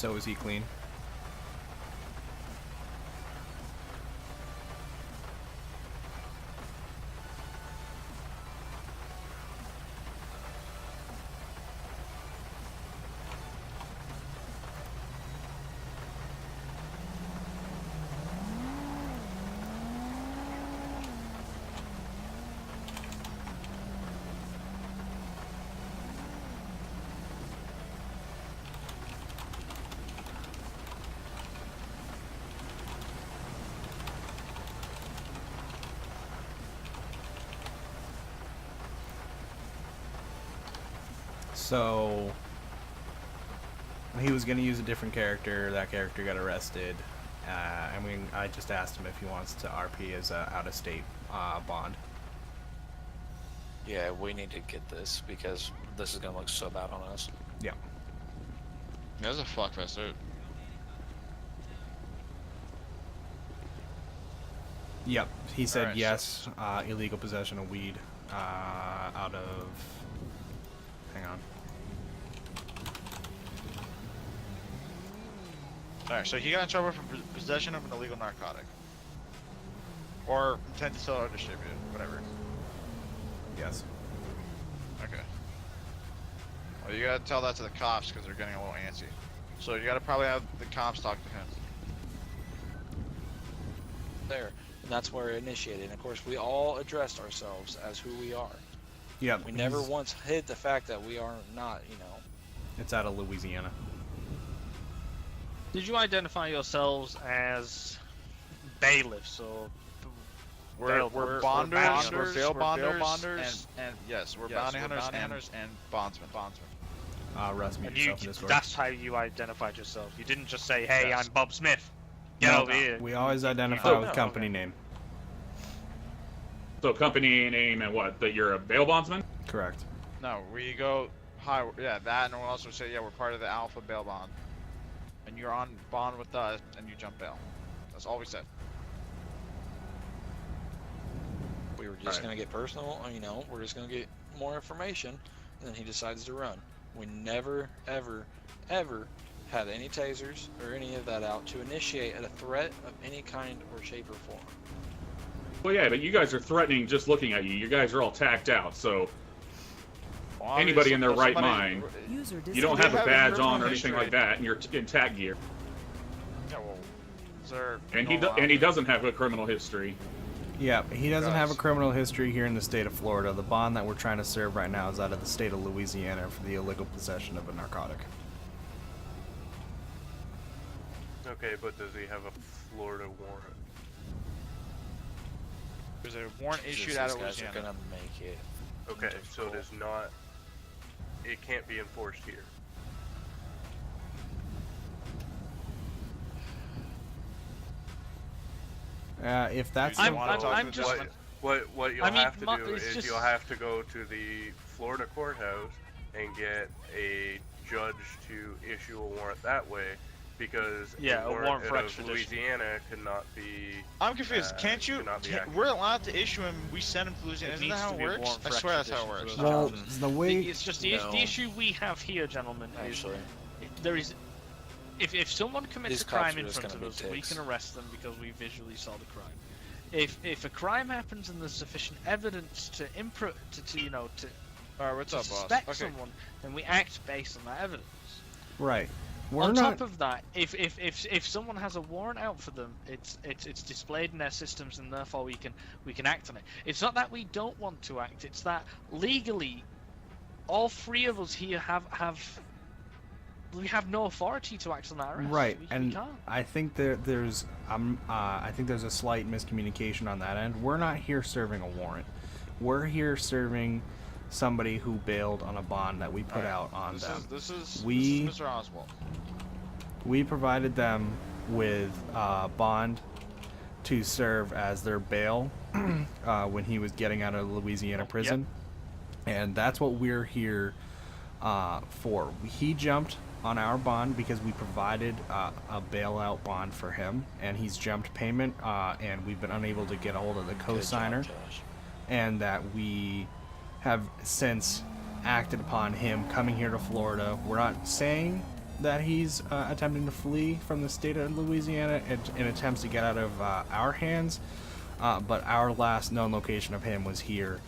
So is he clean? So he was going to use a different character. That character got arrested. I just asked him if he wants to RP as a out-of-state bond. Yeah, we need to get this because this is going to look so bad on us. Yeah. That's a fuckfest, dude. Yep. He said Alright, yes. Illegal possession of weed out of... Hang on. Alright, so he got in trouble for possession of an illegal narcotic. Or intent to sell or distribute it, whatever. Yes. Okay. Well, you gotta tell that to the cops because they're getting a little antsy. So you gotta probably have the cops talk to him. There. And that's where it initiated. And of course, we all addressed ourselves as who we are. Yeah. We never once hid the fact that we are not, you know. It's out of Louisiana. Did you identify yourselves as bailiffs or? We're bonders, we're bail bonders, and yes, we're bounty hunters and bondsmen. Russ, meet And yourself in Discord. that's how you identified yourselves. You didn't just say, "Hey, Yes. I'm Bob Smith." Get over here. We always identify with company name. So company name and what? That you're a bail bondsman? Correct. No, we go high. Yeah, that, and we'll also say, yeah, we're part of the Alpha Bail Bond, and you're on bond with us, and you jump bail. That's all we said. We were just going to get personal, you know, we're just going to get more information, and then he decides to run. We never, ever, ever had any tasers or any of that out to initiate a threat of any kind or shape or form. Well, yeah, but you guys are threatening just looking at you. You guys are all tacked out, so Well, anybody in their right somebody- mind, you don't have a have a badge criminal on or anything history. like that, and you're in tack gear. Yeah, well, is there And normal he outfit? doesn't have a criminal history. Yeah, he doesn't have a Does. criminal history here in the state of Florida. The bond that we're trying to serve right now is out of the state of Louisiana for the illegal possession of a narcotic. Okay, but does he have a Florida warrant? There's a warrant issued Jesus, out these of guys are Louisiana. going to make it. Okay, so it is not. It can't be enforced here. If that's Do you the- wanna talk to I'm the just- gentleman? What you'll I mean, have to do it's is just- you'll have to go to the Florida courthouse and get a judge to issue a warrant that way, because Yeah, a warrant for out of extradition. Louisiana cannot be. I'm confused. Can't you? cannot be We're allowed to issue him. We send him to Louisiana. It Isn't that needs how to it be a works? warrant I for swear that's how it extradition works. for well, those the way It's just the issue we have here, gentlemen. Actually, There is, if someone commits These a crime cops are in just front gonna of be us, we dicks. can arrest them because we visually saw the crime. If a crime happens and there's sufficient evidence to All right, what's up, boss? suspect Okay. someone, then we act based on that evidence. right. We're On not. top of that, if someone has a warrant out for them, it's displayed in their systems, and therefore we can act on it. It's not that we don't want to act; it's that legally, all three of us here we have no authority to act on that arrest. Right, we and can't. I think there's a slight miscommunication on that end. We're not here serving a warrant. We're here serving somebody who bailed on a bond that we put out on them. This is Mr. Oswald. We provided them with bond to serve as their bail when he was getting out of Louisiana prison, and that's what we're here for. He jumped on our bond because we provided a bailout bond for him, and he's jumped payment, and we've been unable to get a hold of the co-signer, and that we have since acted upon him coming here to Florida. We're not saying that he's attempting to flee from the state of Louisiana in attempts to get out of our hands. But our last known location of him was here,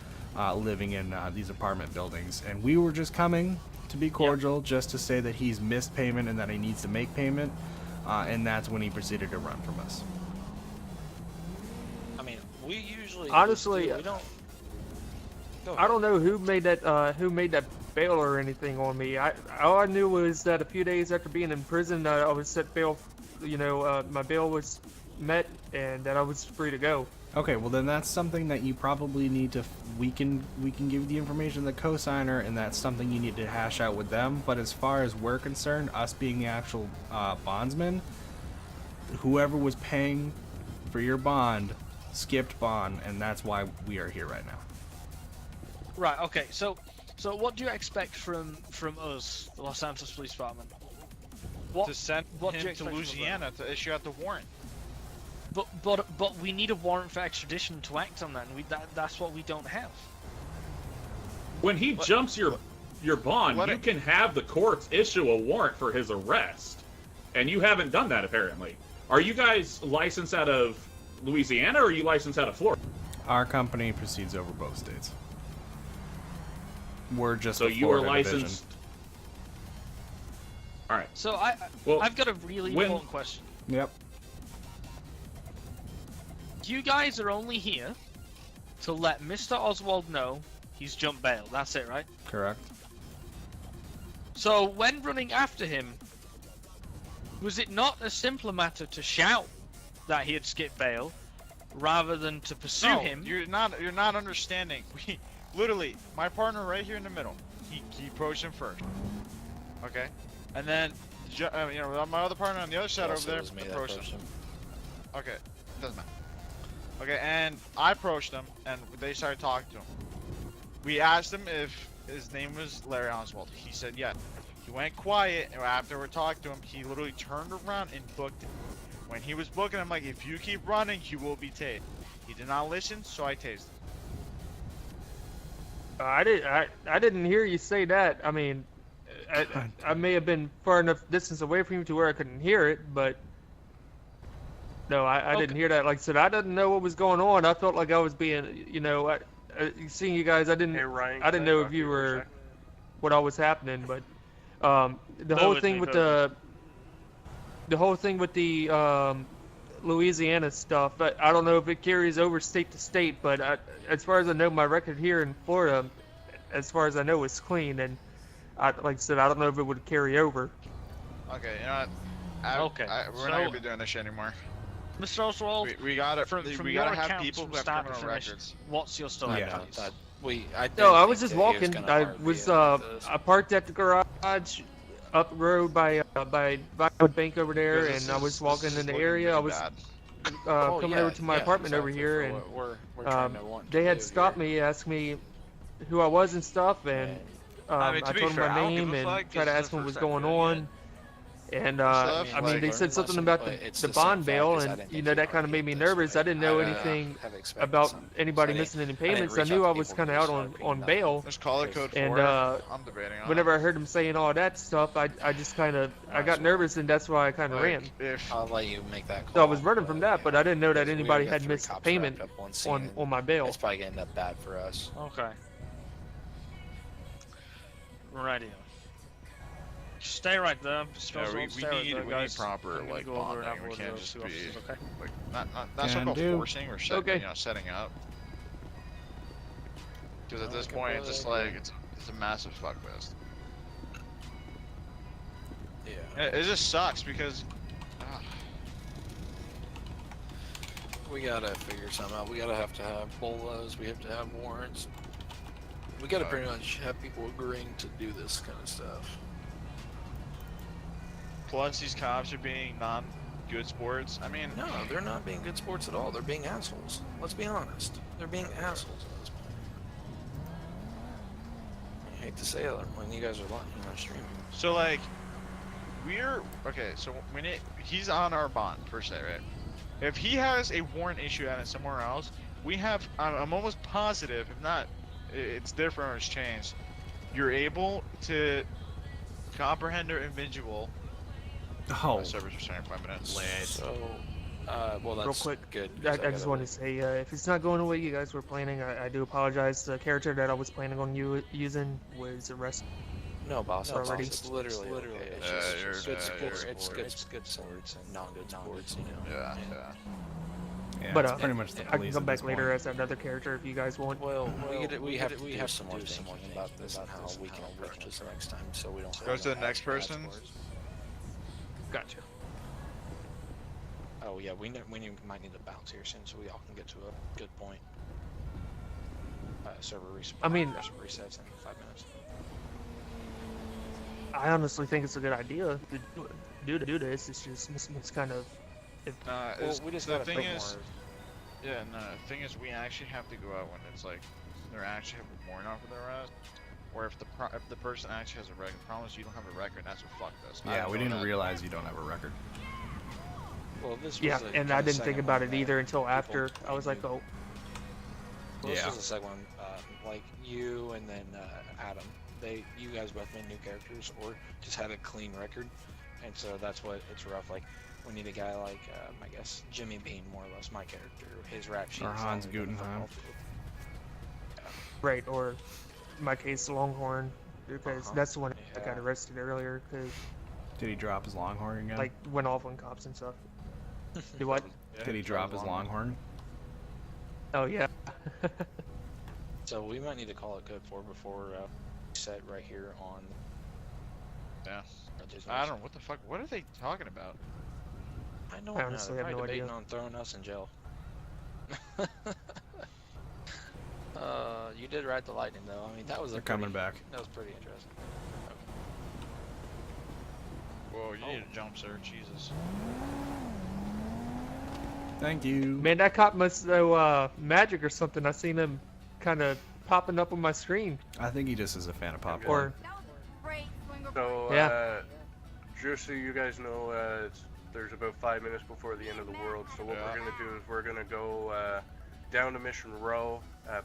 living in these apartment buildings. And we were just coming to be cordial, just to say that he's missed payment and that he needs to make payment. And that's when he proceeded to run from us. I mean, we usually Honestly, we don't. Go I ahead. don't know who made that bail or anything on me. All I knew was that a few days after being in prison, I was set bail. My bail was met, and that I was free to go. Okay, well then that's something that you probably need to. We can give you the information to the cosigner, and that's something you need to hash out with them. But as far as we're concerned, us being the actual bondsman, whoever was paying for your bond skipped bond, and that's why we are here right now. Right. Okay. So what do you expect from us, the Los Santos Police Department? What? To send what do you him to expect from Louisiana to issue out the warrant. But we need a warrant for extradition to act on that, and that's what we don't have. When he jumps your bond, you can have the courts issue a warrant for his arrest, and you haven't done that apparently. Are you guys licensed out of Louisiana, or are you licensed out of Florida? Our company proceeds over both states. We're just So a you are Florida licensed. division. All right. So Well, I've got a really when- important question. Yep. You guys are only here to let Mr. Oswald know he's jumped bail. That's it, right? Correct. So when running after him, was it not a simpler matter to shout that he had skipped bail rather than to pursue No, him? you're not understanding. We literally, my partner right here in the middle, he approached him first. Okay, and then my other partner on the other side over Also, there it was me that approached approached him. him. Okay, doesn't matter. Okay, and I approached him, and they started talking to him. We asked him if his name was Larry Oswald. He said yes. He went quiet, and after we talked to him, he literally turned around and booked it. When he was booking, I'm like, if you keep running, you will be tased. He did not listen, so I tased him. I didn't hear you say that. I mean, I may have been far enough distance away from you to where I couldn't hear it, but no, I didn't hear that. Like I said, I didn't know what was going on. I felt like I was being, seeing you guys. I didn't know if you were what all was happening, but the whole thing with the Louisiana stuff. I don't know if it carries over state to state, but as far as I know, my record here in Florida, as far as I know, is clean. And like I said, I don't know if it would carry over. Okay, you know what? Okay, We're not gonna be doing this shit anymore. Mr. Oswald, We gotta, from we your gotta have accounts people from who have start to criminal finish, records. what's your story? Yeah. guys? No, I was just walking. I parked at the garage up the road by the bank over there, and I was walking in the area. I was coming over to my apartment over here, and they had stopped me, asked me who I was and stuff, and I told them my name and tried to ask them what was going on. And I mean, they said something about the bond bail, and that kind of made me nervous. I didn't know anything about anybody missing any payments. I knew I was kind of out on bail. There's caller code 4. And I'm debating on whenever I heard him saying all that stuff, I just kind of got nervous, and that's why I kind of ran. I'll let you make that call. So I was running from that, but I didn't know that anybody had missed payment on my bail. It's probably gonna end up bad for us. Okay. Righty. Stay right there. Mr. Yeah, Oswald, stay right there, we guys. need proper I'm gonna like go over and bonding. have We one can't of just those be two officers, okay? like not so Can called do. forcing or Okay. setting up. Because at this point, it's just like it's a massive fuck fest. Yeah. It just sucks because. We gotta figure something out. We gotta have to have bolos. We have to have warrants. We gotta pretty much have people agreeing to do this kind of stuff. Plus, these cops are being non-good sports. I mean, No, they're not being good sports at all. They're being assholes. Let's be honest. They're being assholes at this point. I hate to say it when you guys are streaming. so like, so when he's on our bond per se, right? If he has a warrant issue out of somewhere else, we have. I'm almost positive, if not, it's different or it's changed. You're able to comprehend or individual Oh. My servers are starting 5 minutes. So, well, that's Real quick, good. I 'cause just want to say, if it's not going the way you guys were planning, I do apologize. The character that I was planning on using was arrested. No, boss. Already. It's literally okay. It's just it's good sports and non-good sports, you know. Yeah. Yeah, But it's pretty much the I can police come at back this later point. as another character if you guys want. Well, we have to do some more thinking about this and how we can approach this next time, so we don't. Goes to the next person. Gotcha. Oh yeah, we might need to bounce here soon, so we all can get to a good point. Server resets. I mean, resets in 5 minutes. I honestly think it's a good idea to do this. It's just it's kind of. Well, we just the gotta thing think is, more. yeah, no. The thing is, we actually have to go out when it's like they're actually have a warrant out for their arrest, or if the person actually has a record. The problem is you don't have a record. That's what fucked us. Yeah, we didn't realize you don't have a record. Well, this was Yeah, the and kinda I didn't think second about one it that either until people after. I was like, oh. Well, this Yeah. was the second one, like you and then Adam. You guys both made new characters or just had a clean record, and so that's what it's rough. Like we need a guy like I guess Jimmy Bean, more or less my character. His rap sheet. Or is Hans longer than the Guggenheim. football field. Right, or in my case, Longhorn, because that's the one that got Yeah. arrested earlier, because Did he drop his longhorn again? like went off on cops and stuff. Do what? Did he drop his longhorn? Oh yeah. So we might need to call it code 4 before set right here on. Yeah. Disney's. I don't know what the fuck. What are they talking about? I don't I know. honestly They're have no probably debating idea. on throwing us in jail. You did ride the lightning though. I mean that was They're coming back. That was pretty interesting. Whoa, you need a jump, sir. Jesus. Thank you. Man, that cop must know magic or something. I seen him kind of popping up on my screen. I think he just is a fan of popcorn. Or So, Yeah. just so you guys know, there's about 5 minutes before the end of the world. So what we're gonna do is we're gonna go down to Mission Row,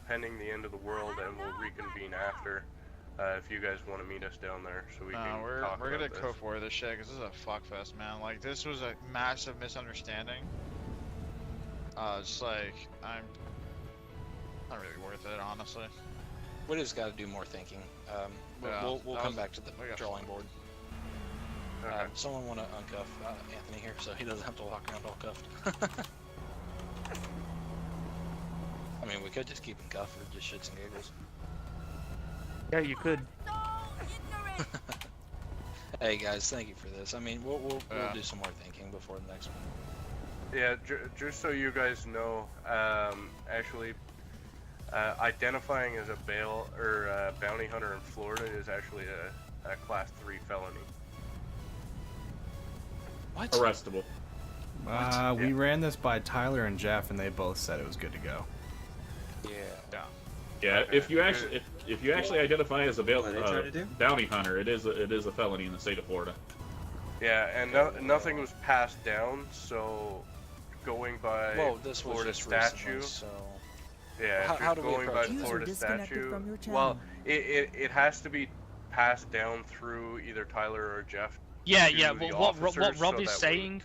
pending the end of the world, and we'll reconvene after. If you guys want to meet us down there, so we can We're talk gonna about go this. for this shit, 'cause this is a fuckfest, man. Like this was a massive misunderstanding. It's like I'm not really worth it, honestly. We just got to do more thinking. Yeah, We'll come back to the we got drawing fun. board. Okay. Someone want to uncuff Anthony here so he doesn't have to walk around all cuffed. I mean, we could just keep him cuffed for just shits and giggles. yeah, you could. Hey guys, thank you for this. I mean, we'll Yeah. do some more thinking before the next one. Yeah, just so you guys know, actually, identifying as a bail or bounty hunter in Florida is actually a Class 3 felony. What? Arrestable. We ran this by Tyler and Jeff, and they both said it was good to go. Yeah. Yeah, Okay. if you actually identify as a What are they trying to do? bounty hunter, it is a felony in the state of Florida. Yeah, and nothing was passed down, so going by Well, this was Florida just recently, statute. so Yeah, How- if how you're do we going by approach User Florida disconnected statute, from your well, channel. it has to be passed down through either Tyler or Jeff. Yeah, to yeah. the Well, what officers Rob so is that saying,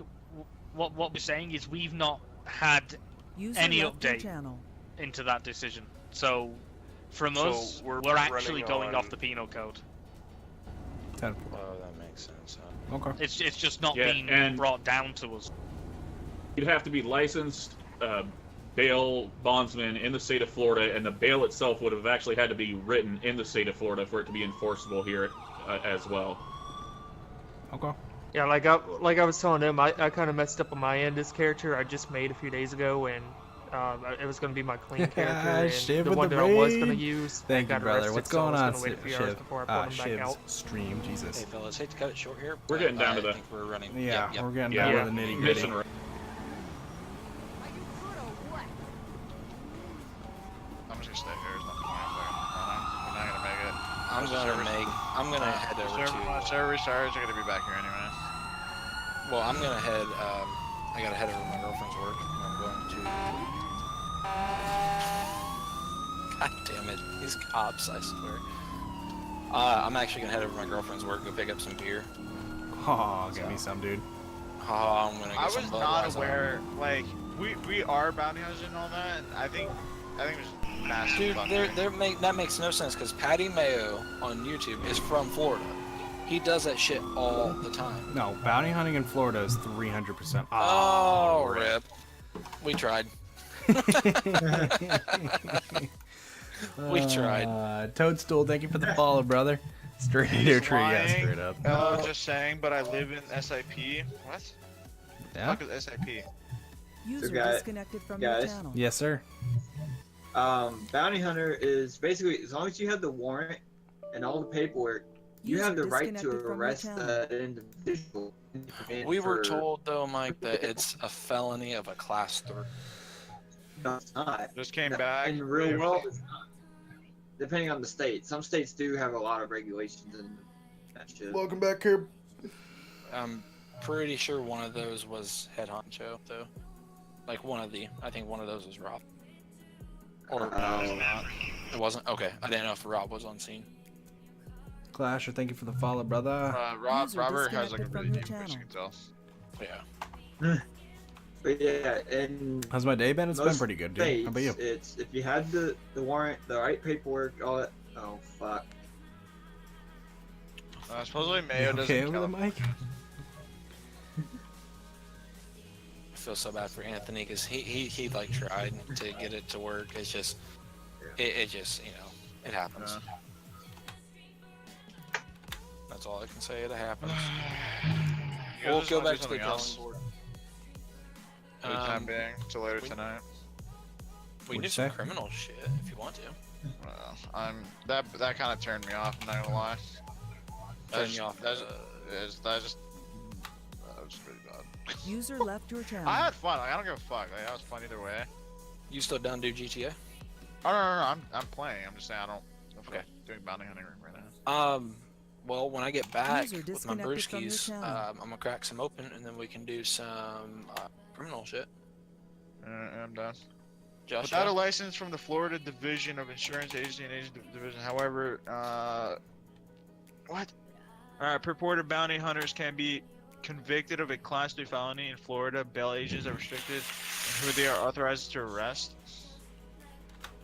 what we're saying is we've not had User any left your update channel. into that decision. So, from So us, we're we're actually running going on- off the penal code. 10. oh, that makes sense. Huh? Okay. It's just not Yeah, being and- brought down to us. You'd have to be licensed bail bondsman in the state of Florida, and the bail itself would have actually had to be written in the state of Florida for it to be enforceable here as well. Okay. Yeah, like I was telling him, I kind of messed up on my end. This character I just made a few days ago, and it was going to be my clean character, and Shiv the with one the that I was going to raid. use. Thank you, got brother. arrested, What's so I going was on, gonna wait a few hours Shiv? before I put him back Shiv's out. stream, Jesus. Hey fellas, hate to cut it short here. We're but getting down I to the- think we're running. Yeah, Yep. we're getting Yeah, down to the nitty gritty. mission. I'm just gonna stay here. There's no point if they're running. We're not gonna make it. I'm gonna head over to. Server restarts. You're gonna be back here anyway. Well, I'm gonna head. I gotta head over to my girlfriend's work. And I'm going to. God damn it! These cops! I swear. I'm actually gonna head over to my girlfriend's work, go pick up some beer. Oh, get me some, dude. Oh, I'm gonna get I some was not Budweiser. aware. Like we are bounty hunters and all that, and I think it was massive. Dude, fuckery. that makes no sense because Patty Mayo on YouTube is from Florida. He does that shit all the time. No, bounty hunting in Florida is 300%. Oh, rip. We tried. We tried. Toadstool, thank you for the follow, brother. Straight into your tree, yeah, lying. straight up. Hello, just saying, but I live in SIP. What? Yeah? What the fuck is SIP? User guys- disconnected from your guys. channel. Yes, sir. Bounty hunter is basically as long as you have the warrant and all the paperwork, you User have the right to disconnected from your arrest channel. that individual. We were for- told though, Mike, that it's a felony of a class 3. No, it's not. Just came No, back. in the real world. It's not. Depending on the state, some states do have a lot of regulations and that shit. Welcome back, Herb. I'm pretty sure one of those was head honcho though. Like I think one of those was Rob. Or no, it's not. It wasn't. Okay, I didn't know if Rob was on scene. Clasher, thank you for the follow, brother. User Robert has like a disconnected from really your deep voice, channel. you can tell. Yeah. But yeah, and How's my day been? It's been most pretty good, dude. How about you? states, it's if you had the warrant, the right paperwork, all that. Oh fuck. Supposedly You Mayo doesn't okay over count. the mic? I feel so bad for Anthony because he like tried to get it to work. It's just, it just it happens. That's all I can say. It happens. You We'll guys go wanna back do to the something drawing else board. for the time Um, being till later we- tonight. We can do What'd you some say? criminal shit if you want to. That kind of turned me off. I'm not gonna lie. Turn you off. That was pretty bad. User left your channel. I had fun. Like, I don't give a fuck. Like, that was fun either way. You still down to do GTA? Oh no. I'm playing. I'm just saying I don't. Okay. Doing bounty hunting right now. Well, when I get back User with my disconnected from your brewskis, channel. I'm gonna crack some open and then we can do some criminal shit. I'm done. Josh, Without a license from the Florida Division of Insurance Agency and Agent Division, however, what? Purported bounty hunters can be convicted of a Class 3 felony in Florida. Bail agents are restricted in who they are authorized to arrest.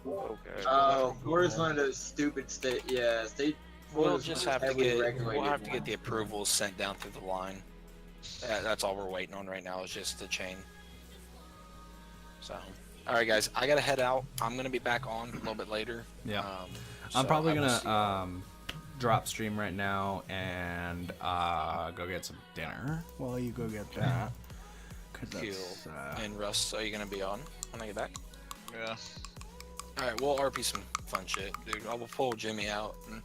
Okay. Oh, Florida's one of those stupid state. Yeah, state. we'll Florida's just one have of to those heavily get regulated the ones. approvals sent down through the line. That's all we're waiting on right now is just the chain. So, all right, guys, I gotta head out. I'm gonna be back on a little bit later. Yeah. So I'm probably I will see gonna drop stream right now and go get some dinner while you go get that. 'Cause you. that's, And Russ, are you gonna be on when I get back? Yeah. All right, we'll RP some fun shit, dude. I will pull Jimmy out and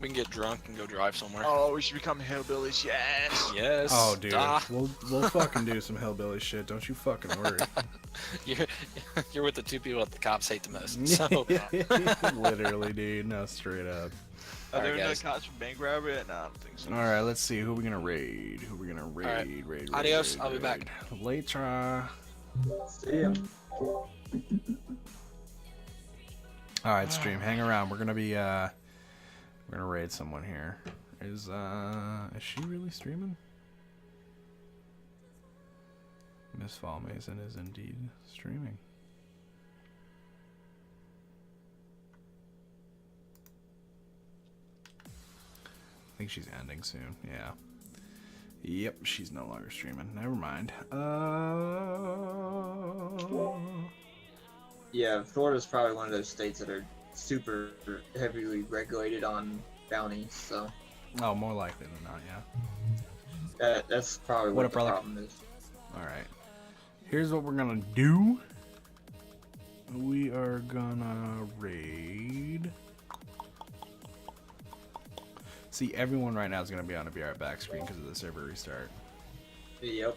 we can get drunk and go drive somewhere. Oh, we should become hillbillies. Yes. Yes. oh, dude, duh. we'll fucking do some hillbilly shit. Don't you fucking worry. You're with the two people that the cops hate the most. So Literally, dude. No, straight up. Are Alright, there no guys. cops from bank robbery? No, I don't think so. All right, let's see who we gonna raid. Who we gonna raid? right. Raid. Adios, I'll be back. Later. See ya. All right, stream. Hang around. We're gonna raid someone here. Is she really streaming? Miss Fall Mason is indeed streaming. I think she's ending soon. Yeah. Yep, she's no longer streaming. Never mind. Yeah, Florida's probably one of those states that are super heavily regulated on bounties, so Oh, more likely than not, yeah. that's probably What what up, the brother? problem is. Alright. Here's what we're gonna do. We are gonna raid. See, everyone right now is gonna be on a BR back screen because of the server restart. Yep.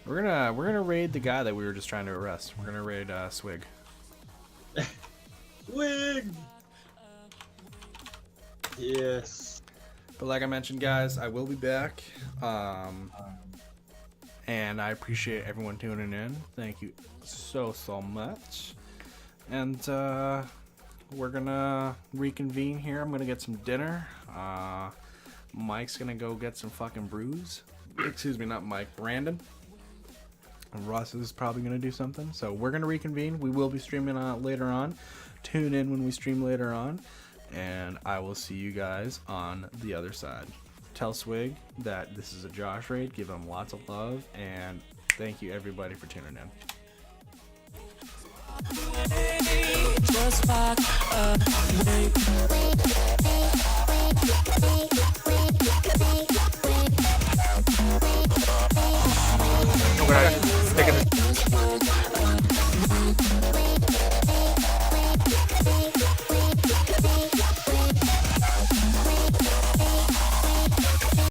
We're gonna raid the guy that we were just trying to arrest. We're gonna raid Swig. Wig. Yes. But like I mentioned, guys, I will be back. And I appreciate everyone tuning in. Thank you so much. And we're gonna reconvene here. I'm gonna get some dinner. Mike's gonna go get some fucking brews. Excuse me, not Mike, Brandon. And Russ is probably gonna do something. So we're gonna reconvene. We will be streaming later on. Tune in when we stream later on, and I will see you guys on the other side. Tell Swig that this is a Josh raid. Give him lots of love, and thank you everybody for tuning in. Just walk away.